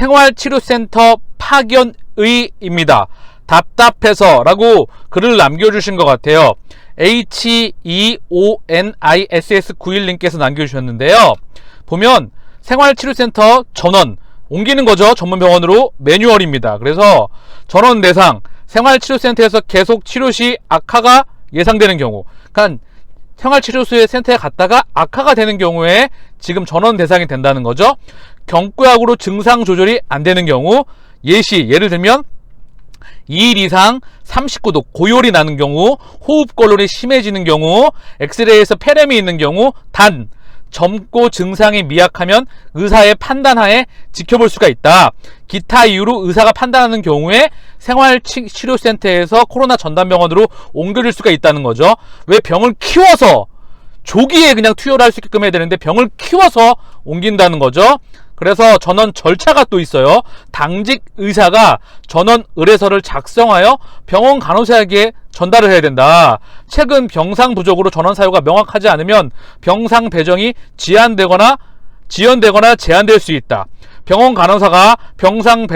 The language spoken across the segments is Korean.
생활치료센터 파견의입니다. 답답해서 라고 글을 남겨주신 것 같아요. HEONISS91님께서 남겨주셨는데요. 보면 생활치료센터 전원 옮기는 거죠. 전문병원으로 매뉴얼입니다. 그래서 전원 대상 생활치료센터에서 계속 치료 시 악화가 예상되는 경우, 그러니까 생활치료소의 센터에 갔다가 악화가 되는 경우에 지금 전원 대상이 된다는 거죠. 경구약으로 증상 조절이 안 되는 경우, 예를 들면 2일 이상 39도 고열이 나는 경우, 호흡곤란이 심해지는 경우, 엑스레이에서 폐렴이 있는 경우, 단 젊고 증상이 미약하면 의사의 판단하에 지켜볼 수가 있다. 기타 이유로 의사가 판단하는 경우에 생활치료센터에서 코로나 전담병원으로 옮겨질 수가 있다는 거죠. 왜 병을 키워서 조기에 그냥 투여를 할 수 있게끔 해야 되는데 병을 키워서 옮긴다는 거죠. 그래서 전원 절차가 또 있어요. 당직 의사가 전원 의뢰서를 작성하여 병원 간호사에게 전달을 해야 된다. 최근 병상 부족으로 전원 사유가 명확하지 않으면 병상 배정이 지연되거나 제한될 수 있다. 병원 간호사가 병상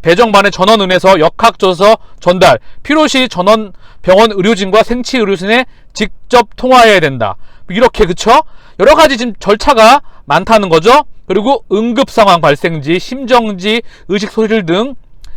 배정반의 전원 의뢰서 역학조서 전달, 필요시 전원 병원 의료진과 생치 의료진에 직접 통화해야 된다. 이렇게, 그쵸? 여러 가지 지금 절차가 많다는 거죠. 그리고 응급 상황 발생지, 심정지, 의식 소실 등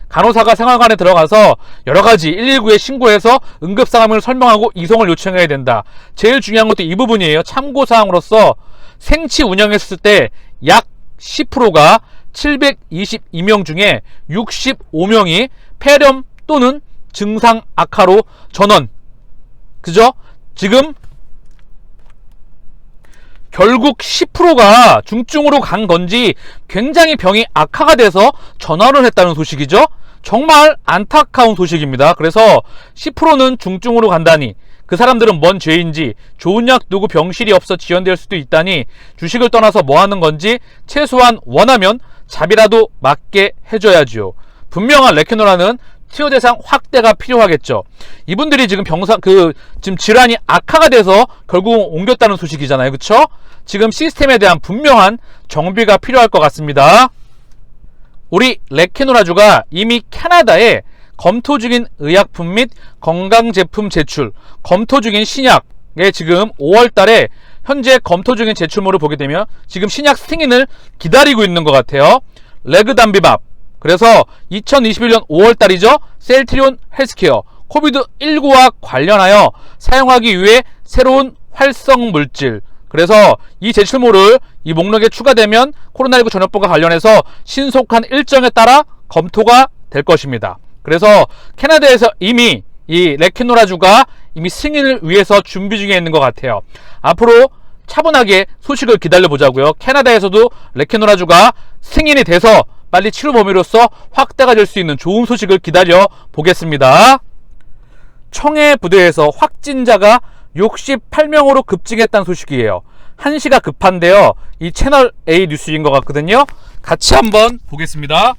간호사가 생활관에 들어가서 여러 가지 119에 신고해서 응급 상황을 설명하고 이송을 요청해야 된다. 제일 중요한 것도 이 부분이에요. 참고 사항으로서 생치 운영했을 때 약 10%가 722명 중에 65명이 폐렴 또는 증상 악화로 전원. 그죠? 지금 결국 10%가 중증으로 간 건지 굉장히 병이 악화가 돼서 전화를 했다는 소식이죠. 정말 안타까운 소식입니다. 그래서 10%는 중증으로 간다니, 그 사람들은 뭔 죄인지, 좋은 약 누구 병실이 없어 지연될 수도 있다니, 주식을 떠나서 뭐 하는 건지 최소한 원하면 잡이라도 맞게 해줘야지요. 분명한 레케노라는 치료 대상 확대가 필요하겠죠. 이분들이 지금 지금 질환이 악화가 돼서 결국 옮겼다는 소식이잖아요. 그쵸? 지금 시스템에 대한 분명한 정비가 필요할 것 같습니다. 우리 레케노라주가 이미 캐나다에 검토 중인 의약품 및 건강제품 제출, 검토 중인 신약에 지금 5월 달에 현재 검토 중인 제출물을 보게 되면 지금 신약 승인을 기다리고 있는 것 같아요. 레그담비밥. 그래서 2021년 5월 달이죠. 셀트리온 헬스케어 코비드19와 관련하여 사용하기 위해 새로운 활성 물질. 그래서 이 제출물을 이 목록에 추가되면 코로나19 전염병과 관련해서 신속한 일정에 따라 검토가 될 것입니다. 그래서 캐나다에서 이미 이 레케노라주가 이미 승인을 위해서 준비 중에 있는 것 같아요. 앞으로 차분하게 소식을 기다려 보자고요. 캐나다에서도 레케노라주가 승인이 돼서 빨리 치료 범위로서 확대가 될 수 있는 좋은 소식을 기다려 보겠습니다. 청해 부대에서 확진자가 68명으로 급증했다는 소식이에요. 한시가 급한데요. 이 채널 A 뉴스인 것 같거든요. 같이 한번 보겠습니다.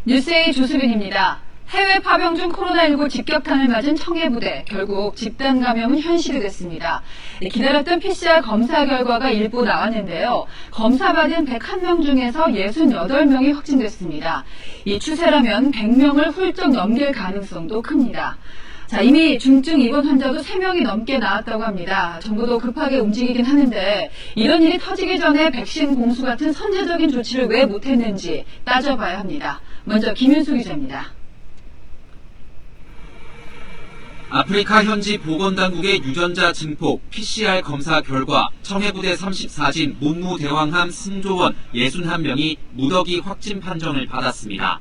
뉴스의 조수빈입니다. 해외 파병 중 코로나19 직격탄을 맞은 청해부대, 결국 집단 감염은 현실이 됐습니다. 기다렸던 PCR 검사 결과가 일부 나왔는데요. 검사받은 101명 중에서 68명이 확진됐습니다. 이 추세라면 100명을 훌쩍 넘길 가능성도 큽니다. 자, 이미 중증 입원 환자도 3명이 넘게 나왔다고 합니다. 정부도 급하게 움직이긴 하는데 이런 일이 터지기 전에 백신 공수 같은 선제적인 조치를 왜 못했는지 따져봐야 합니다. 먼저 김윤수 기자입니다. 아프리카 현지 보건당국의 유전자 증폭 PCR 검사 결과 청해부대 34진 문무대왕함 승조원 61명이 무더기 확진 판정을 받았습니다.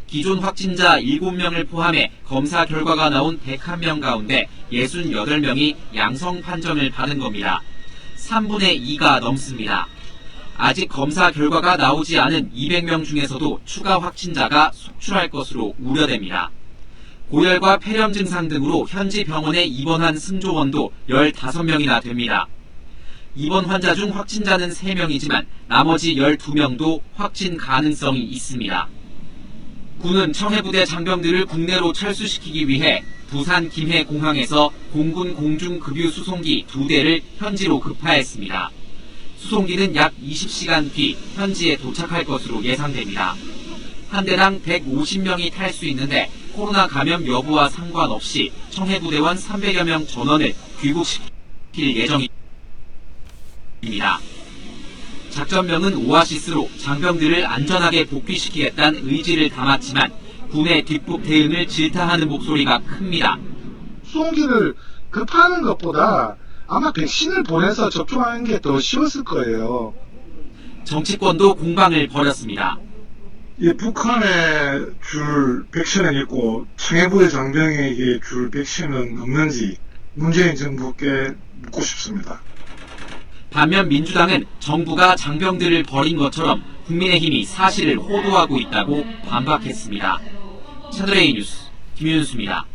기존 확진자 7명을 포함해 검사 결과가 나온 101명 가운데 68명이 양성 판정을 받은 겁니다. 3분의 2가 넘습니다. 아직 검사 결과가 나오지 않은 200명 중에서도 추가 확진자가 속출할 것으로 우려됩니다. 고열과 폐렴 증상 등으로 현지 병원에 입원한 승조원도 15명이나 됩니다. 입원 환자 중 확진자는 3명이지만 나머지 12명도 확진 가능성이 있습니다. 군은 청해부대 장병들을 국내로 철수시키기 위해 부산 김해공항에서 공군 공중급유 수송기 2대를 현지로 급파했습니다. 수송기는 약 20시간 뒤 현지에 도착할 것으로 예상됩니다. 한 대당 150명이 탈 수 있는데 코로나 감염 여부와 상관없이 청해부대원 300여 명 전원을 귀국시킬 예정입니다. 작전명은 오아시스로 장병들을 안전하게 복귀시키겠다는 의지를 담았지만 군의 뒷북 대응을 질타하는 목소리가 큽니다. 수송기를 급하는 것보다 아마 백신을 보내서 접종하는 게 더 쉬웠을 거예요. 정치권도 공방을 벌였습니다. 이 북한에 줄 백신은 있고 청해부의 장병에게 줄 백신은 없는지 문재인 정부께 묻고 싶습니다. 반면 민주당은 정부가 장병들을 버린 것처럼 국민의힘이 사실을 호도하고 있다고 반박했습니다. 채널A 뉴스 김윤수입니다.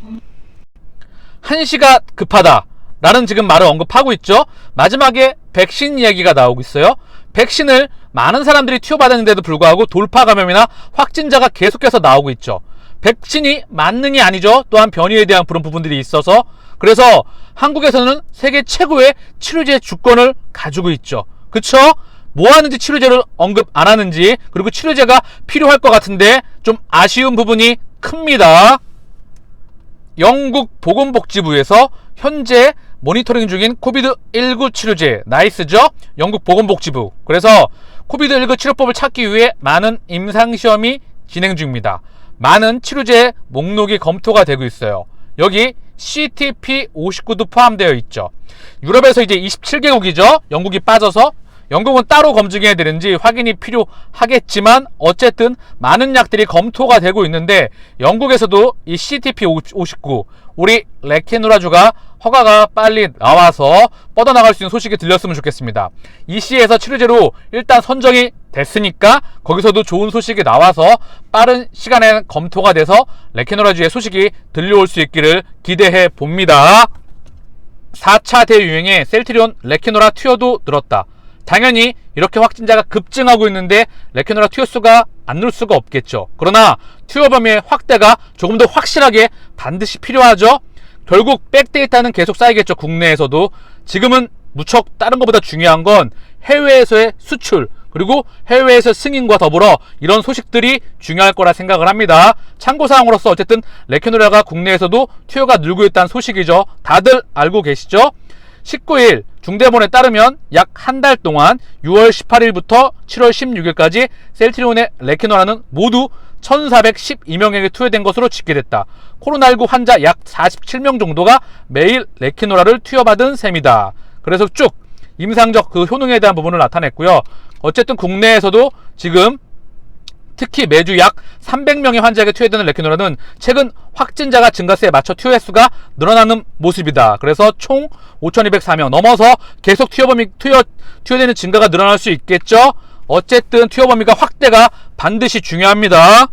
한시가 급하다라는 지금 말을 언급하고 있죠. 마지막에 백신 이야기가 나오고 있어요. 백신을 많은 사람들이 투여받았는데도 불구하고 돌파 감염이나 확진자가 계속해서 나오고 있죠. 백신이 만능이 아니죠. 또한 변이에 대한 그런 부분들이 있어서, 그래서 한국에서는 세계 최고의 치료제 주권을 가지고 있죠. 그쵸? 뭐 하는지 치료제를 언급 안 하는지, 그리고 치료제가 필요할 것 같은데 좀 아쉬운 부분이 큽니다. 영국 보건복지부에서 현재 모니터링 중인 코비드19 치료제, 나이스죠? 영국 보건복지부. 그래서 코비드19 치료법을 찾기 위해 많은 임상시험이 진행 중입니다. 많은 치료제 목록이 검토가 되고 있어요. 여기 CTP59도 포함되어 있죠. 유럽에서 이제 27개국이죠. 영국이 빠져서. 영국은 따로 검증해야 되는지 확인이 필요하겠지만 어쨌든 많은 약들이 검토가 되고 있는데, 영국에서도 이 CTP59 우리 레케노라주가 허가가 빨리 나와서 뻗어나갈 수 있는 소식이 들렸으면 좋겠습니다. EC에서 치료제로 일단 선정이 됐으니까 거기서도 좋은 소식이 나와서 빠른 시간에 검토가 돼서 레케노라주의 소식이 들려올 수 있기를 기대해 봅니다. 4차 대유행에 셀트리온 레케노라 투여도 늘었다. 당연히 이렇게 확진자가 급증하고 있는데 레케노라 투여 수가 안 늘 수가 없겠죠. 그러나 투여 범위의 확대가 조금 더 확실하게 반드시 필요하죠. 결국 백데이터는 계속 쌓이겠죠. 국내에서도. 지금은 무척 다른 것보다 중요한 건 해외에서의 수출, 그리고 해외에서 승인과 더불어 이런 소식들이 중요할 거라 생각을 합니다. 참고사항으로서 어쨌든 레케노라가 국내에서도 투여가 늘고 있다는 소식이죠. 다들 알고 계시죠? 19일 중대본에 따르면 약 한 달 동안 6월 18일부터 7월 16일까지 셀트리온의 레케노라는 모두 1412명에게 투여된 것으로 집계됐다. 코로나19 환자 약 47명 정도가 매일 레케노라를 투여받은 셈이다. 그래서 쭉 임상적 그 효능에 대한 부분을 나타냈고요. 어쨌든 국내에서도 지금 특히 매주 약 300명의 환자에게 투여되는 레케노라는 최근 확진자가 증가세에 맞춰 투여 횟수가 늘어나는 모습이다. 그래서 총 5,204명 넘어서 계속 투여되는 증가가 늘어날 수 있겠죠. 어쨌든 투여 범위가 확대가 반드시 중요합니다.